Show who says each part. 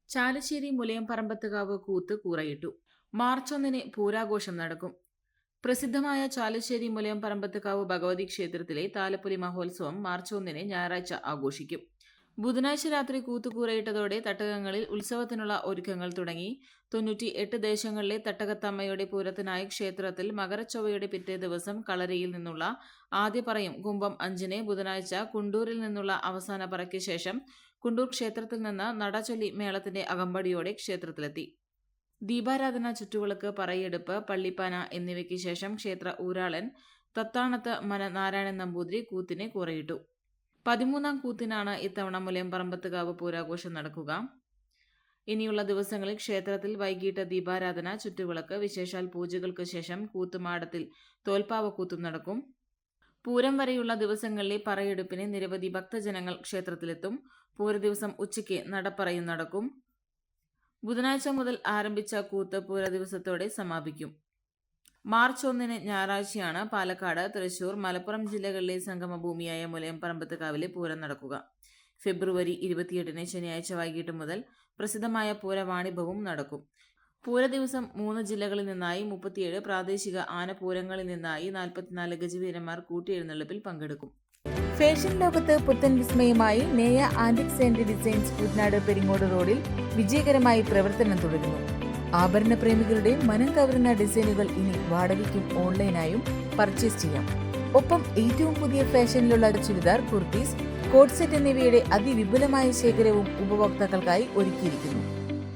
Speaker 1: ചാലശ്ശേരി മുലയം പറമ്പത്തുകാവ് കൂത്ത് കൂറയിട്ടു. March 1 പൂരാഘോഷം നടക്കും. പ്രസിദ്ധമായ ചാലശ്ശേരി മുലയം പറമ്പത്തുകാവ് ഭഗവതി ക്ഷേത്രത്തിലെ താലപ്പൊലി മഹോത്സവം മാർച്ച് 1 ഞായറാഴ്ച ആഘോഷിക്കും. ബുധനാഴ്ച രാത്രി കൂത്തുകൂറയിട്ടതോടെ തട്ടകങ്ങളിൽ ഉത്സവത്തിനുള്ള ഒരുക്കങ്ങൾ തുടങ്ങി. 98 ദേശങ്ങളിലെ തട്ടകത്തമ്മയുടെ പൂരത്തിനായി ക്ഷേത്രത്തിൽ മകരച്ചൊവ്വയുടെ പിറ്റേ ദിവസം കളരിയിൽ നിന്നുള്ള ആദ്യപറയും കുംഭം 5 ബുധനാഴ്ച കുണ്ടൂരിൽ നിന്നുള്ള അവസാന പറയ്ക്ക് ശേഷം കുണ്ടൂർ ക്ഷേത്രത്തിൽ നിന്ന് നടചൊല്ലി മേളത്തിന്റെ അകമ്പടിയോടെ ക്ഷേത്രത്തിലെത്തി. ദീപാരാധന, ചുറ്റുവിളക്ക്, പറയെടുപ്പ്, പള്ളിപ്പാന എന്നിവയ്ക്ക് ശേഷം ക്ഷേത്ര ഊരാളൻ തത്താണത്ത് മന നാരായണൻ നമ്പൂതിരി കൂത്തിന് കൂറയിട്ടു. 13ാം കൂത്തിനാണ് ഇത്തവണ മുലയം പറമ്പത്തുകാവ് പൂരാഘോഷം നടക്കുക. ഇനിയുള്ള ദിവസങ്ങളിൽ ക്ഷേത്രത്തിൽ വൈകിട്ട് ദീപാരാധന, ചുറ്റുവിളക്ക്, വിശേഷാൽ പൂജകൾക്ക് ശേഷം കൂത്തുമാടത്തിൽ തോൽപ്പാവക്കൂത്തും നടക്കും. പൂരം വരെയുള്ള ദിവസങ്ങളിലെ പറയെടുപ്പിന് നിരവധി ഭക്തജനങ്ങൾ ക്ഷേത്രത്തിലെത്തും. പൂരദിവസം ഉച്ചയ്ക്ക് നടപ്പറയും നടക്കും. ബുധനാഴ്ച മുതൽ ആരംഭിച്ച കൂത്ത് പൂര ദിവസത്തോടെ സമാപിക്കും. മാർച്ച് 1 ഞായറാഴ്ചയാണ് പാലക്കാട്, തൃശൂർ, മലപ്പുറം ജില്ലകളിലെ സംഗമഭൂമിയായ മുലയം പറമ്പത്തുകാവിലെ പൂരം നടക്കുക. ഫെബ്രുവരി 28 ശനിയാഴ്ച വൈകിട്ട് മുതൽ പ്രസിദ്ധമായ പൂരവാണിഭവും നടക്കും. പൂരദിവസം 3 ജില്ലകളിൽ നിന്നായി 37, പ്രാദേശിക ആനപൂരങ്ങളിൽ നിന്നായി 44 ഗജവീരന്മാർ കൂട്ടിയെഴുന്നള്ളിപ്പിൽ പങ്കെടുക്കും.
Speaker 2: ഫാഷൻ ലോകത്ത് പുത്തൻ വിസ്മയമായി Neya antiques and designs Kuttanad Peringode റോഡിൽ വിജയകരമായി പ്രവർത്തനം തുടരുന്നു. ആഭരണ പ്രേമികളുടെ മനം കവരുന്ന ഡിസൈനുകൾ ഇനി വാടകയ്ക്കും ഓൺലൈനായും പർച്ചേസ് ചെയ്യാം. ഒപ്പം ഏറ്റവും പുതിയ ഫാഷനിലുള്ള ചുരിദാർ, കുർത്തീസ്, കോട്ട് സെറ്റ് എന്നിവയുടെ അതിവിപുലമായ ശേഖരവും ഉപഭോക്താക്കൾക്കായി ഒരുക്കിയിരിക്കുന്നു.